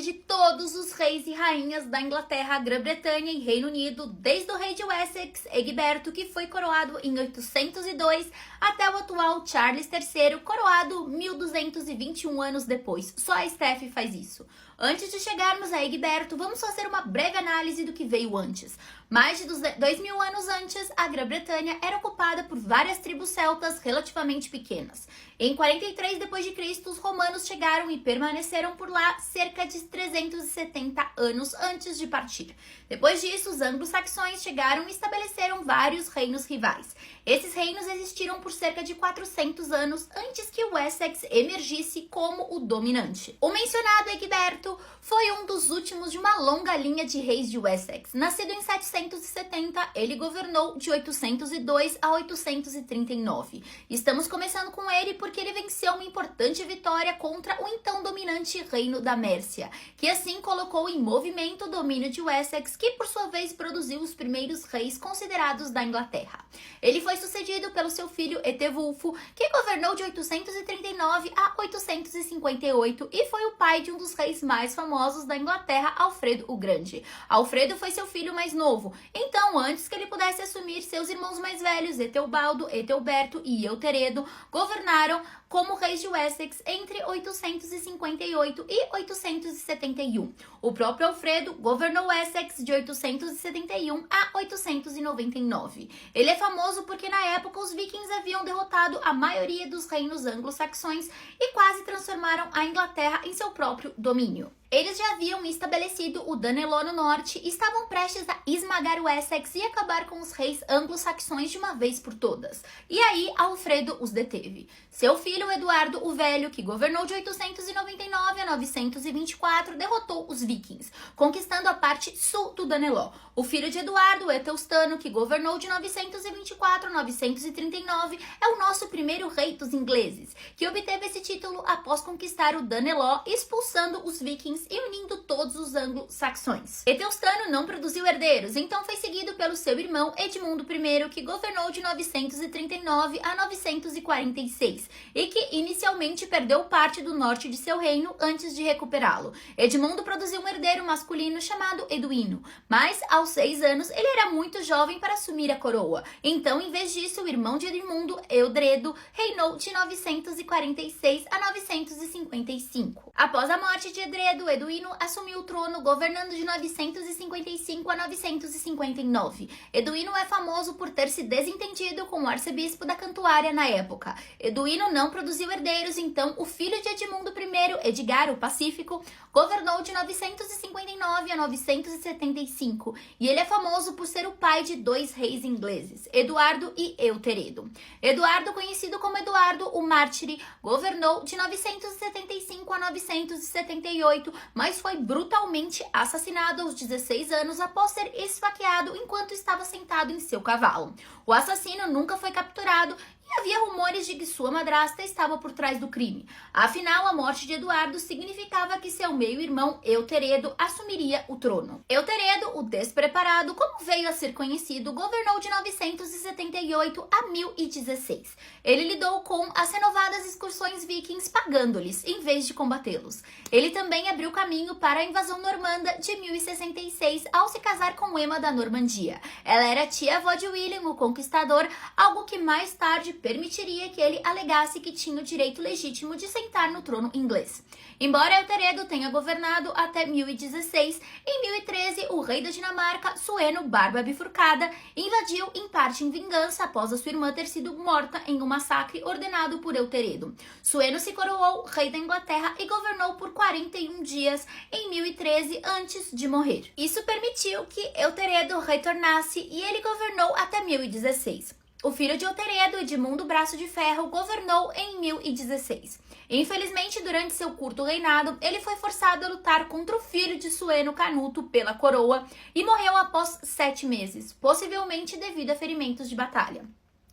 de todos os reis e rainhas da Inglaterra, Grã-Bretanha e Reino Unido, desde o rei de Wessex, Egberto, que foi coroado em 802, até o atual Charles III, coroado 1221 anos depois. Só a Steph faz isso. Antes de chegarmos a Egberto, vamos fazer uma breve análise do que veio antes. Mais de 2000 anos antes, a Grã-Bretanha era ocupada por várias tribos celtas relativamente pequenas. Em 43 d.C., os romanos chegaram e permaneceram por lá cerca de 370 anos antes de partir. Depois disso, os anglo-saxões chegaram e estabeleceram vários reinos rivais. Esses reinos existiram por cerca de 400 anos antes que o Wessex emergisse como o dominante. O mencionado Egberto foi um dos últimos de uma longa linha de reis de Wessex. Nascido em 770, ele governou de 802 a 839. Estamos começando com ele porque ele venceu uma importante vitória contra o então dominante reino da Mércia, que assim colocou em movimento o domínio de Wessex, que por sua vez produziu os primeiros reis considerados da Inglaterra. Ele foi sucedido pelo seu filho Etevulfo, que governou de 839 a 858 e foi o pai de um dos reis mais famosos da Inglaterra, Alfredo o Grande. Alfredo foi seu filho mais novo, então antes que ele pudesse assumir, seus irmãos mais velhos, Eteobaldo, Eteoberto e Euteredo, governaram como reis de Wessex entre 858 e 871. O próprio Alfredo governou Wessex de 871 a 899. Ele é famoso porque na época os vikings haviam derrotado a maioria dos reinos anglo-saxões e quase transformaram a Inglaterra em seu próprio domínio. Eles já haviam estabelecido o Danelaw no norte e estavam prestes a esmagar o Wessex e acabar com os reis anglo-saxões de uma vez por todas. E aí Alfredo os deteve. Seu filho Eduardo o Velho, que governou de 899 a 924, derrotou os vikings, conquistando a parte sul do Danelaw. O filho de Eduardo, Etelstano, que governou de 924 a 939, é o nosso primeiro rei dos ingleses, que obteve esse título após conquistar o Danelaw, expulsando os vikings e unindo todos os anglo-saxões. Etelstano não produziu herdeiros, então foi seguido pelo seu irmão Edmundo I, que governou de 939 a 946 e que inicialmente perdeu parte do norte de seu reino antes de recuperá-lo. Edmundo produziu um herdeiro masculino chamado Eduino, mas aos 6 anos ele era muito jovem para assumir a coroa. Então, em vez disso, o irmão de Edmundo, Eudredo, reinou de 946 a 955. Após a morte de Edredo, Eduino assumiu o trono governando de 955 a 959. Eduino é famoso por ter se desentendido com o arcebispo da Cantuária na época. Eduino não produziu herdeiros, então o filho de Edmundo I, Edgar o Pacífico, governou de 959 a 975 e ele é famoso por ser o pai de 2 reis ingleses, Eduardo e Euteredo. Eduardo, conhecido como Eduardo o Mártire, governou de 975 a 978, mas foi brutalmente assassinado aos 16 anos após ser esfaqueado enquanto estava sentado em seu cavalo. O assassino nunca foi capturado e havia rumores de que sua madrasta estava por trás do crime. Afinal, a morte de Eduardo significava que seu meio-irmão Euteredo assumiria o trono. Euteredo, o despreparado, como veio a ser conhecido, governou de 978 a 1016. Ele lidou com as renovadas excursões vikings, pagando-lhes em vez de combatê-los. Ele também abriu caminho para a invasão normanda de 1066 ao se casar com Emma da Normandia. Ela era tia-avó de William, o Conquistador, algo que mais tarde permitiria que ele alegasse que tinha o direito legítimo de sentar no trono inglês. Embora Euteredo tenha governado até 1016, em 1013 o rei da Dinamarca, Sueno Barba Bifurcada, invadiu em parte em vingança após a sua irmã ter sido morta em um massacre ordenado por Euteredo. Sueno se coroou rei da Inglaterra e governou por 41 dias em 1013 antes de morrer. Isso permitiu que Euteredo retornasse e ele governou até 1016. O filho de Euteredo, Edmundo Braço de Ferro, governou em 1016. Infelizmente, durante seu curto reinado, ele foi forçado a lutar contra o filho de Sueno, Canuto, pela coroa e morreu após 7 meses, possivelmente devido a ferimentos de batalha.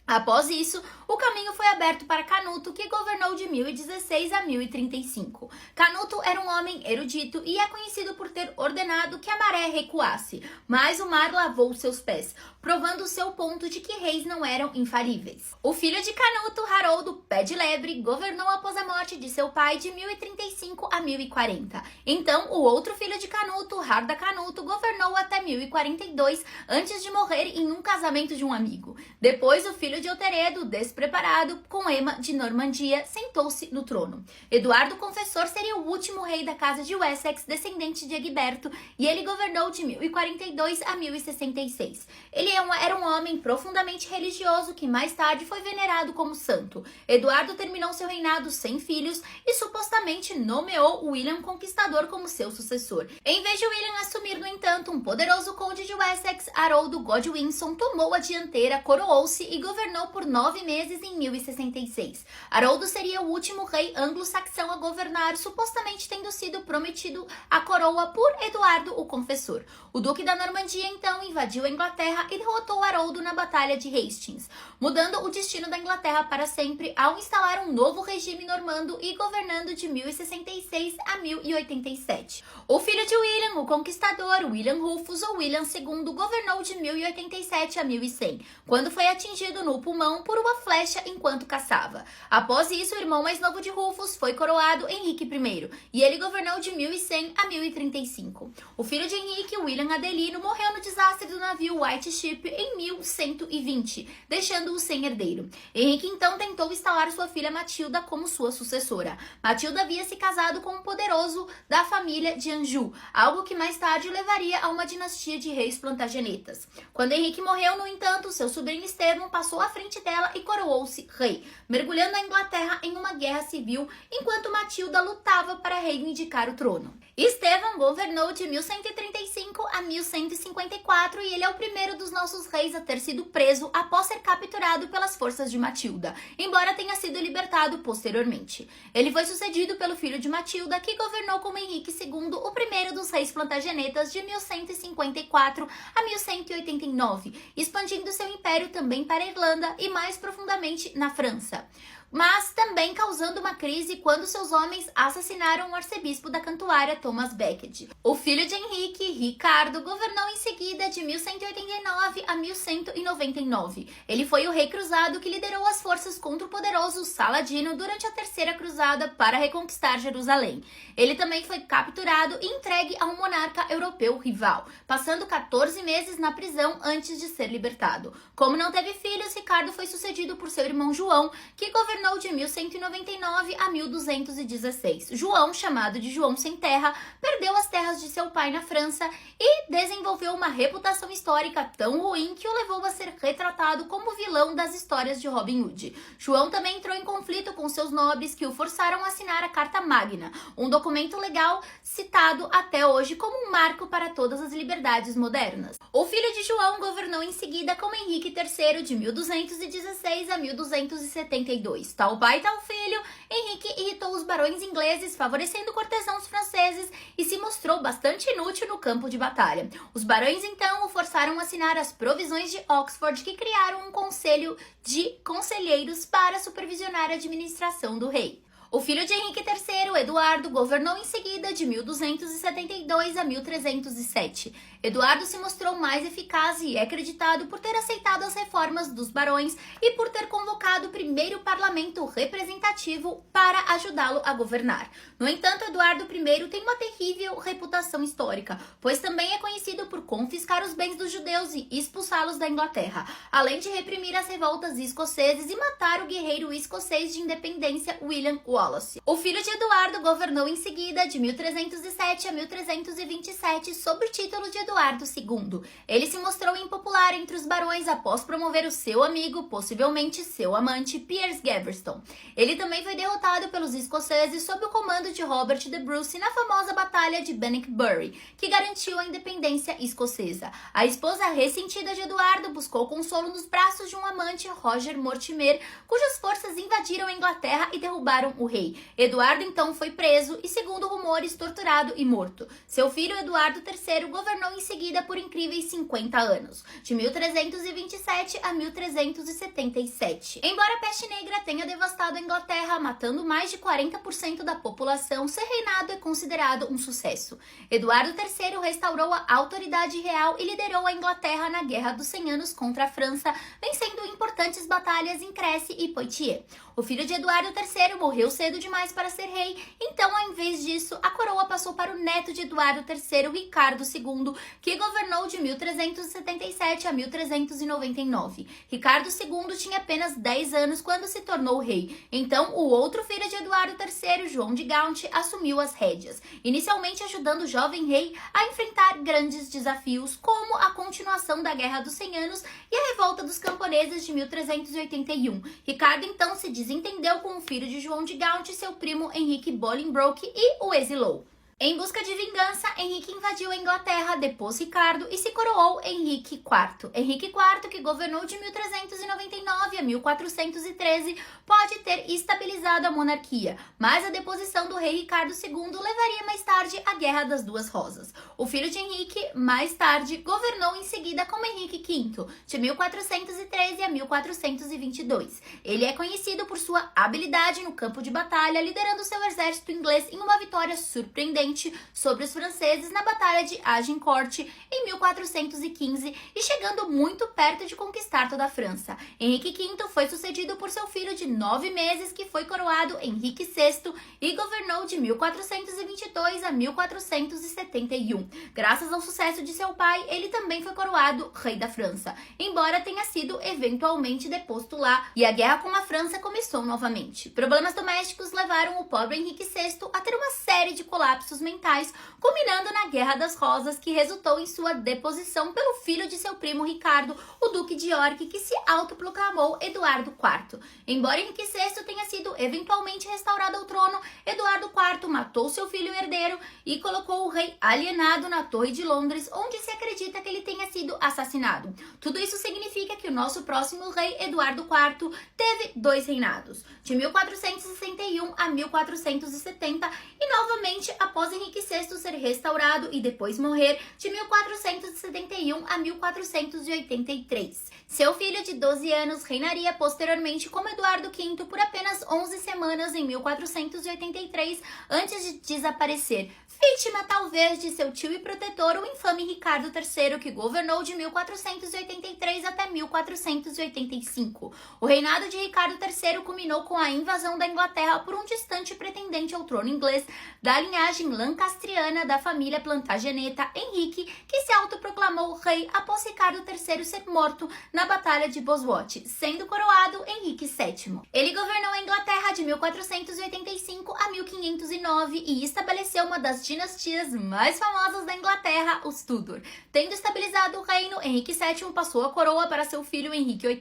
Após isso, o caminho foi aberto para Canuto, que governou de 1016 a 1035. Canuto era um homem erudito e é conhecido por ter ordenado que a maré recuasse, mas o mar lavou seus pés, provando seu ponto de que reis não eram infalíveis. O filho de Canuto, Haroldo Pé de Lebre, governou após a morte de seu pai de 1035 a 1040. Então, o outro filho de Canuto, Harda Canuto, governou até 1042, antes de morrer em um casamento de um amigo. Depois, o filho de Oteredo, despreparado, com Emma de Normandia, sentou-se no trono. Eduardo Confessor seria o último rei da casa de Wessex, descendente de Egberto, e ele governou de 1042 a 1066. Ele era um homem profundamente religioso que mais tarde foi venerado como santo. Eduardo terminou seu reinado sem filhos e supostamente nomeou William Conquistador como seu sucessor. Em vez de William assumir, no entanto, um poderoso conde de Wessex, Haroldo Godwinson tomou a dianteira, coroou-se e governou por 9 meses em 1066. Haroldo seria o último rei anglo-saxão a governar, supostamente tendo sido prometido a coroa por Eduardo o Confessor. O duque da Normandia, então, invadiu a Inglaterra e derrotou Haroldo na Batalha de Hastings, mudando o destino da Inglaterra para sempre ao instalar um novo regime normando e governando de 1066 a 1087. O filho de William, o Conquistador, William Rufus ou William II, governou de 1087 a 1100, quando foi atingido no pulmão por uma flecha enquanto caçava. Após isso, o irmão mais novo de Rufus foi coroado, Henrique I, e ele governou de 1100 a 1035. O filho de Henrique, William Adelino, morreu no desastre do navio White Ship em 1120, deixando-o sem herdeiro. Henrique então tentou instalar sua filha Matilda como sua sucessora. Matilda havia se casado com um poderoso da família de Anjou, algo que mais tarde levaria a uma dinastia de reis plantagenetas. Quando Henrique morreu, no entanto, seu sobrinho Estevão passou à frente dela e coroou-se rei, mergulhando a Inglaterra em uma guerra civil, enquanto Matilda lutava para reivindicar o trono. Estevão governou de 1135 a 1154 e ele é o primeiro dos nossos reis a ter sido preso após ser capturado pelas forças de Matilda, embora tenha sido libertado posteriormente. Ele foi sucedido pelo filho de Matilda, que governou como Henrique II, o primeiro dos reis plantagenetas de 1154 a 1189, expandindo seu império também para a Irlanda e mais profundamente na França, mas também causando uma crise quando seus homens assassinaram o arcebispo da Cantuária, Thomas Becket. O filho de Henrique, Ricardo, governou em seguida de 1189 a 1199. Ele foi o rei cruzado que liderou as forças contra o poderoso Saladino durante a Terceira Cruzada para reconquistar Jerusalém. Ele também foi capturado e entregue a um monarca europeu rival, passando 14 meses na prisão antes de ser libertado. Como não teve filhos, Ricardo foi sucedido por seu irmão João, que governou de 1199 a 1216. João, chamado de João Sem Terra, perdeu as terras de seu pai na França e desenvolveu uma reputação histórica tão ruim que o levou a ser retratado como vilão das histórias de Robin Hood. João também entrou em conflito com seus nobres, que o forçaram a assinar a Carta Magna, um documento legal citado até hoje como um marco para todas as liberdades modernas. O filho de João governou em seguida como Henrique III de 1216 a 1272. Tal pai, tal filho, Henrique irritou os barões ingleses, favorecendo cortesãos franceses e se mostrou bastante inútil no campo de batalha. Os barões então o forçaram a assinar as Provisões de Oxford, que criaram um conselho de conselheiros para supervisionar a administração do rei. O filho de Henrique III, Eduardo, governou em seguida de 1272 a 1307. Eduardo se mostrou mais eficaz e é acreditado por ter aceitado as reformas dos barões e por ter convocado o primeiro parlamento representativo para ajudá-lo a governar. No entanto, Eduardo I tem uma terrível reputação histórica, pois também é conhecido por confiscar os bens dos judeus e expulsá-los da Inglaterra, além de reprimir as revoltas escoceses e matar o guerreiro escocês de independência William Wallace. O filho de Eduardo governou em seguida de 1307 a 1327 sob o título de Eduardo II. Ele se mostrou impopular entre os barões após promover o seu amigo, possivelmente seu amante, Piers Gaveston. Ele também foi derrotado pelos escoceses sob o comando de Robert de Bruce na famosa Batalha de Bannockbury, que garantiu a independência escocesa. A esposa ressentida de Eduardo buscou consolo nos braços de um amante, Roger Mortimer, cujas forças invadiram a Inglaterra e derrubaram o rei. Eduardo então foi preso e, segundo rumores, torturado e morto. Seu filho Eduardo III governou em seguida por incríveis 50 anos, de 1327 a 1377. Embora a peste negra tenha devastado a Inglaterra, matando mais de 40% da população, seu reinado é considerado um sucesso. Eduardo III restaurou a autoridade real e liderou a Inglaterra na Guerra dos 100 Anos contra a França, vencendo importantes batalhas em Crécy e Poitiers. O filho de Eduardo III morreu cedo demais para ser rei, então, ao invés disso, a coroa passou para o neto de Eduardo III, Ricardo II, que governou de 1377 a 1399. Ricardo II tinha apenas 10 anos quando se tornou rei. Então, o outro filho de Eduardo III, João de Gaunt, assumiu as rédeas, inicialmente ajudando o jovem rei a enfrentar grandes desafios, como a continuação da Guerra dos 100 Anos e a revolta dos camponeses de 1381. Ricardo então se desentendeu com o filho de João de Gaunt, seu primo Henrique Bolingbroke, e o exilou. Em busca de vingança, Henrique invadiu a Inglaterra, depôs Ricardo e se coroou Henrique IV. Henrique IV, que governou de 1399 a 1413, pode ter estabilizado a monarquia, mas a deposição do rei Ricardo II levaria mais tarde à Guerra das Duas Rosas. O filho de Henrique, mais tarde, governou em seguida como Henrique V, de 1413 a 1422. Ele é conhecido por sua habilidade no campo de batalha, liderando seu exército inglês em uma vitória surpreendente sobre os franceses na Batalha de Agincourt em 1415 e chegando muito perto de conquistar toda a França. Henrique V foi sucedido por seu filho de 9 meses, que foi coroado Henrique VI e governou de 1422 a 1471. Graças ao sucesso de seu pai, ele também foi coroado rei da França, embora tenha sido eventualmente deposto lá, e a guerra com a França começou novamente. Problemas domésticos levaram o pobre Henrique VI a ter uma série de colapsos mentais, culminando na Guerra das Rosas, que resultou em sua deposição pelo filho de seu primo Ricardo, o Duque de York, que se autoproclamou Eduardo IV. Embora Henrique VI tenha sido eventualmente restaurado ao trono, Eduardo IV matou seu filho herdeiro e colocou o rei alienado na Torre de Londres, onde se acredita que ele tenha sido assassinado. Tudo isso significa que o nosso próximo rei, Eduardo IV, teve 2 reinados, de 1461 a 1470, e novamente após Henrique VI ser restaurado e depois morrer, de 1471 a 1483. Seu filho de 12 anos reinaria posteriormente como Eduardo V por apenas 11 semanas em 1483, antes de desaparecer, vítima talvez de seu tio e protetor, o infame Ricardo III, que governou de 1483 até 1485. O reinado de Ricardo III culminou com a invasão da Inglaterra por um distante pretendente ao trono inglês da linhagem lancastriana da família Plantageneta, Henrique, que se autoproclamou rei após Ricardo III ser morto na Batalha de Bosworth, sendo coroado Henrique VII. Ele governou a Inglaterra de 1485 a 1509 e estabeleceu uma das dinastias mais famosas da Inglaterra, os Tudor. Tendo estabilizado o reino, Henrique VII passou a coroa para seu filho Henrique VIII,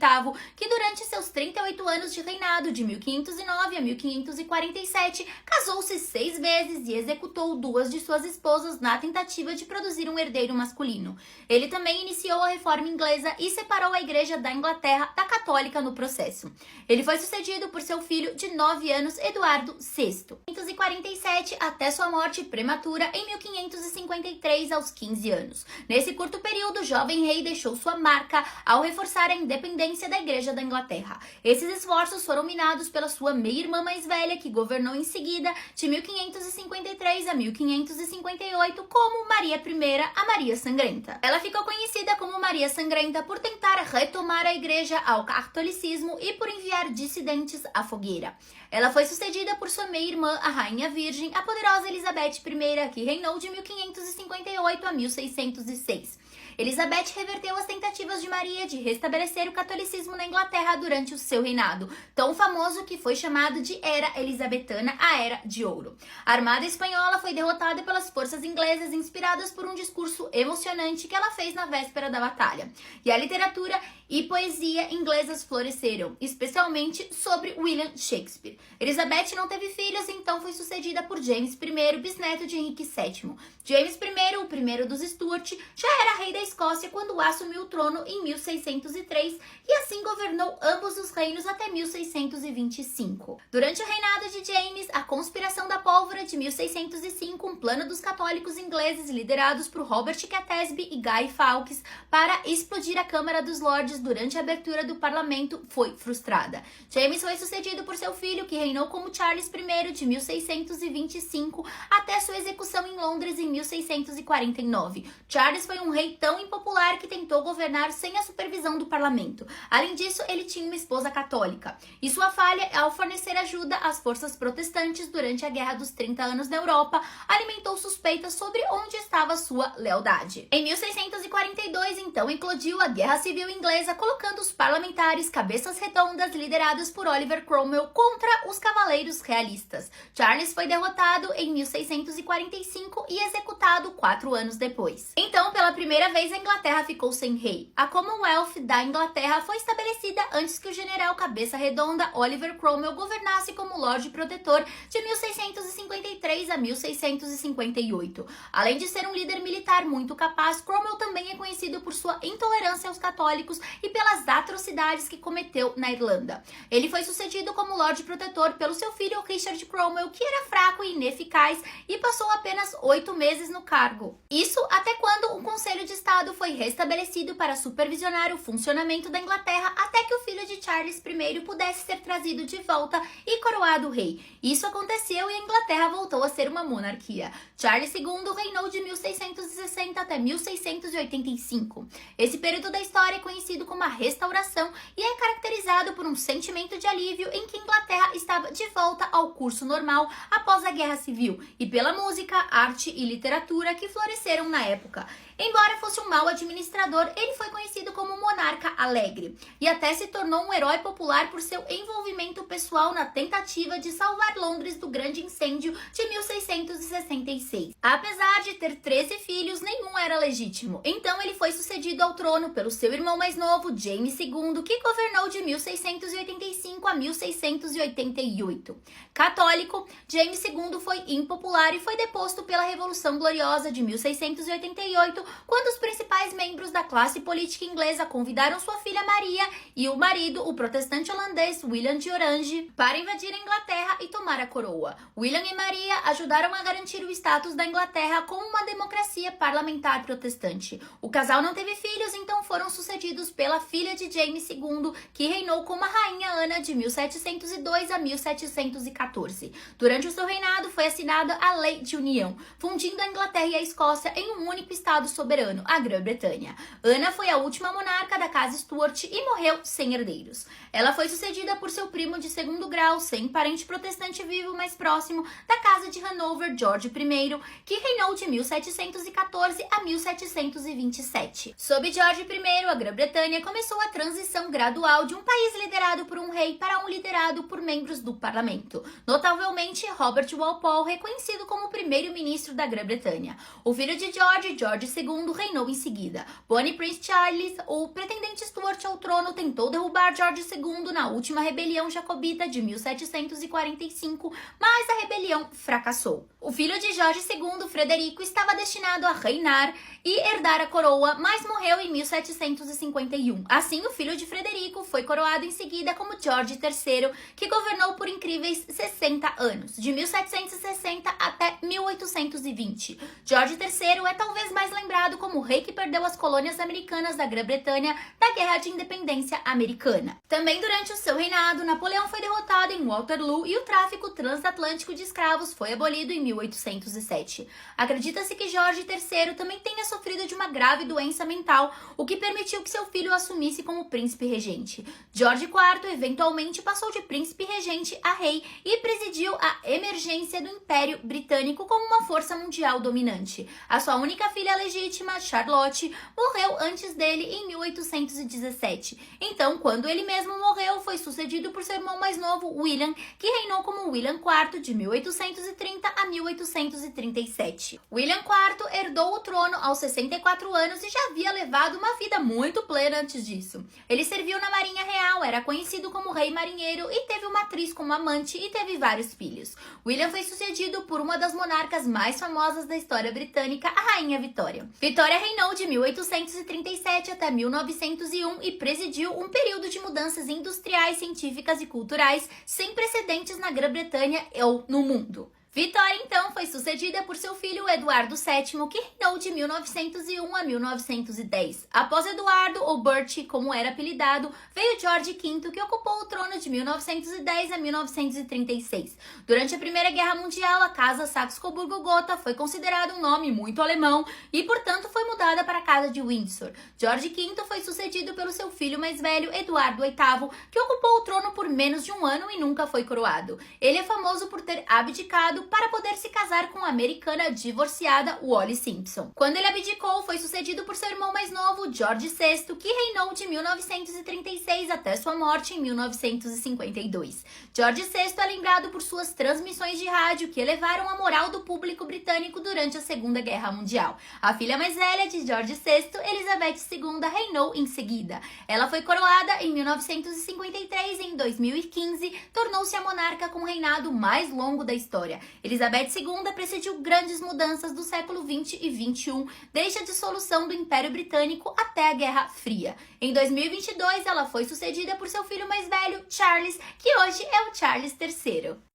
que durante seus 38 anos de reinado, de 1509 a 1547, casou-se 6 vezes e executou 2 de suas esposas na tentativa de produzir um herdeiro masculino. Ele também iniciou a reforma inglesa e separou a Igreja da Inglaterra da católica no processo. Ele foi sucedido por seu filho de 9 anos, Eduardo VI, 1547 até sua morte prematura em 1553, aos 15 anos. Nesse curto período, o jovem rei deixou sua marca ao reforçar a independência da Igreja da Inglaterra. Esses esforços foram minados pela sua meia-irmã mais velha, que governou em seguida de 1553 a 1558 como Maria I, a Maria Sangrenta. Ela ficou conhecida como Maria Sangrenta por tentar retomar a igreja ao catolicismo e por enviar dissidentes à fogueira. Ela foi sucedida por sua meia-irmã, a Rainha Virgem, a poderosa Elizabeth I, que reinou de 1558 a 1606. Elizabeth reverteu as tentativas de Maria de restabelecer o catolicismo na Inglaterra durante o seu reinado, tão famoso que foi chamado de Era Elizabetana, a Era de Ouro. A armada espanhola foi derrotada pelas forças inglesas, inspiradas por um discurso emocionante que ela fez na véspera da batalha. E a literatura e poesia inglesas floresceram, especialmente sobre William Shakespeare. Elizabeth não teve filhos, então foi sucedida por James I, bisneto de Henrique VII. James I, o primeiro dos Stuart, já era rei da Escócia quando assumiu o trono em 1603 e assim governou ambos os reinos até 1625. Durante o reinado de James, a Conspiração da Pólvora de 1605, um plano dos católicos ingleses liderados por Robert Catesby e Guy Fawkes para explodir a Câmara dos Lordes durante a abertura do parlamento, foi frustrada. James foi sucedido por seu filho, que reinou como Charles I de 1625 até sua execução em Londres em 1649. Charles foi um rei tão impopular que tentou governar sem a supervisão do parlamento. Além disso, ele tinha uma esposa católica. E sua falha ao fornecer ajuda às forças protestantes durante a Guerra dos 30 Anos na Europa alimentou suspeitas sobre onde estava sua lealdade. Em 1642, então, eclodiu a Guerra Civil Inglesa, colocando os parlamentares cabeças redondas liderados por Oliver Cromwell contra os cavaleiros realistas. Charles foi derrotado em 1645 e executado 4 anos depois. Então, pela primeira vez, a Inglaterra ficou sem rei. A Commonwealth da Inglaterra foi estabelecida antes que o general cabeça redonda Oliver Cromwell governasse como Lorde Protetor de 1653 a 1658. Além de ser um líder militar muito capaz, Cromwell também é conhecido por sua intolerância aos católicos e pelas atrocidades que cometeu na Irlanda. Ele foi sucedido como Lorde Protetor pelo seu filho Richard Cromwell, que era fraco e ineficaz e passou apenas 8 meses no cargo. Isso até quando um Conselho de Estado foi restabelecido para supervisionar o funcionamento da Inglaterra até que o filho de Charles I pudesse ser trazido de volta e coroado rei. Isso aconteceu e a Inglaterra voltou a ser uma monarquia. Charles II reinou de 1660 até 1685. Esse período da história é conhecido como a Restauração e é caracterizado por um sentimento de alívio em que a Inglaterra estava de volta ao curso normal após a Guerra Civil e pela música, arte e literatura que floresceram na época. Embora fosse um mau administrador, ele foi conhecido como um monarca alegre e até se tornou um herói popular por seu envolvimento pessoal na tentativa de salvar Londres do grande incêndio de 1666. Apesar de ter 13 filhos, nenhum era legítimo. Então ele foi sucedido ao trono pelo seu irmão mais novo, James II, que governou de 1685 a 1688. Católico, James II foi impopular e foi deposto pela Revolução Gloriosa de 1688, quando os principais membros da classe política inglesa convidaram sua filha Maria e o marido, o protestante holandês William de Orange, para invadir a Inglaterra e tomar a coroa. William e Maria ajudaram a garantir o status da Inglaterra como uma democracia parlamentar protestante. O casal não teve filhos, então foram sucedidos pela filha de James II, que reinou como a rainha Ana de 1702 a 1714. Durante o seu reinado foi assinada a Lei de União, fundindo a Inglaterra e a Escócia em um único estado soberano, a Grã-Bretanha. Ana foi a última monarca da casa Stuart e morreu sem herdeiros. Ela foi sucedida por seu primo de segundo grau, sem parente protestante vivo mais próximo, da casa de Hanover, George I, que reinou de 1714 a 1727. Sob George I, a Grã-Bretanha começou a transição gradual de um país liderado por um rei para um liderado por membros do parlamento, notavelmente Robert Walpole, reconhecido como o primeiro-ministro da Grã-Bretanha. O filho de George, George II, reinou em seguida. Bonnie Prince Charles, o pretendente Stuart ao trono, tentou derrubar George II na última rebelião jacobita de 1745, mas a rebelião fracassou. O filho de George II, Frederico, estava destinado a reinar e herdar a coroa, mas morreu em 1751. Assim, o filho de Frederico foi coroado em seguida como George III, que governou por incríveis 60 anos, de 1760 até 1820. George III é talvez mais lembrado como o rei que perdeu as colônias americanas da Grã-Bretanha na Guerra de Independência Americana. Também durante o seu reinado, Napoleão foi derrotado em Waterloo e o tráfico transatlântico de escravos foi abolido em 1807. Acredita-se que George III também tenha sofrido de uma grave doença mental, o que permitiu que seu filho o assumisse como príncipe regente. George IV eventualmente passou de príncipe regente a rei e presidiu a emergência do Império Britânico como uma força mundial dominante. A sua única filha legítima, Charlotte, morreu antes dele em 1817. Então, quando ele mesmo morreu, foi sucedido por seu irmão mais novo, William, que reinou como William IV de 1830 a 1837. William IV herdou o trono aos 64 anos e já havia levado uma vida muito plena antes disso. Ele serviu na Marinha Real, era conhecido como Rei Marinheiro e teve uma atriz como amante e teve vários filhos. William foi sucedido por uma das monarcas mais famosas da história britânica, a Rainha Vitória. Vitória reinou de 1837 até 1901 e presidiu um período de mudanças industriais, científicas e culturais sem precedentes na Grã-Bretanha ou no mundo. Vitória, então, foi sucedida por seu filho Eduardo VII, que reinou de 1901 a 1910. Após Eduardo, ou Bertie, como era apelidado, veio George V, que ocupou o trono de 1910 a 1936. Durante a Primeira Guerra Mundial, a Casa Saxe-Coburgo-Gotha foi considerada um nome muito alemão e, portanto, foi mudada para a Casa de Windsor. George V foi sucedido pelo seu filho mais velho, Eduardo VIII, que ocupou o trono por menos de um ano e nunca foi coroado. Ele é famoso por ter abdicado para poder se casar com a americana divorciada Wallis Simpson. Quando ele abdicou, foi sucedido por seu irmão mais novo, George VI, que reinou de 1936 até sua morte em 1952. George VI é lembrado por suas transmissões de rádio que elevaram a moral do público britânico durante a Segunda Guerra Mundial. A filha mais velha de George VI, Elizabeth II, reinou em seguida. Ela foi coroada em 1953 e em 2015 tornou-se a monarca com o reinado mais longo da história. Elizabeth II presidiu grandes mudanças do século XX e XXI, desde a dissolução do Império Britânico até a Guerra Fria. Em 2022, ela foi sucedida por seu filho mais velho, Charles, que hoje é o Charles III.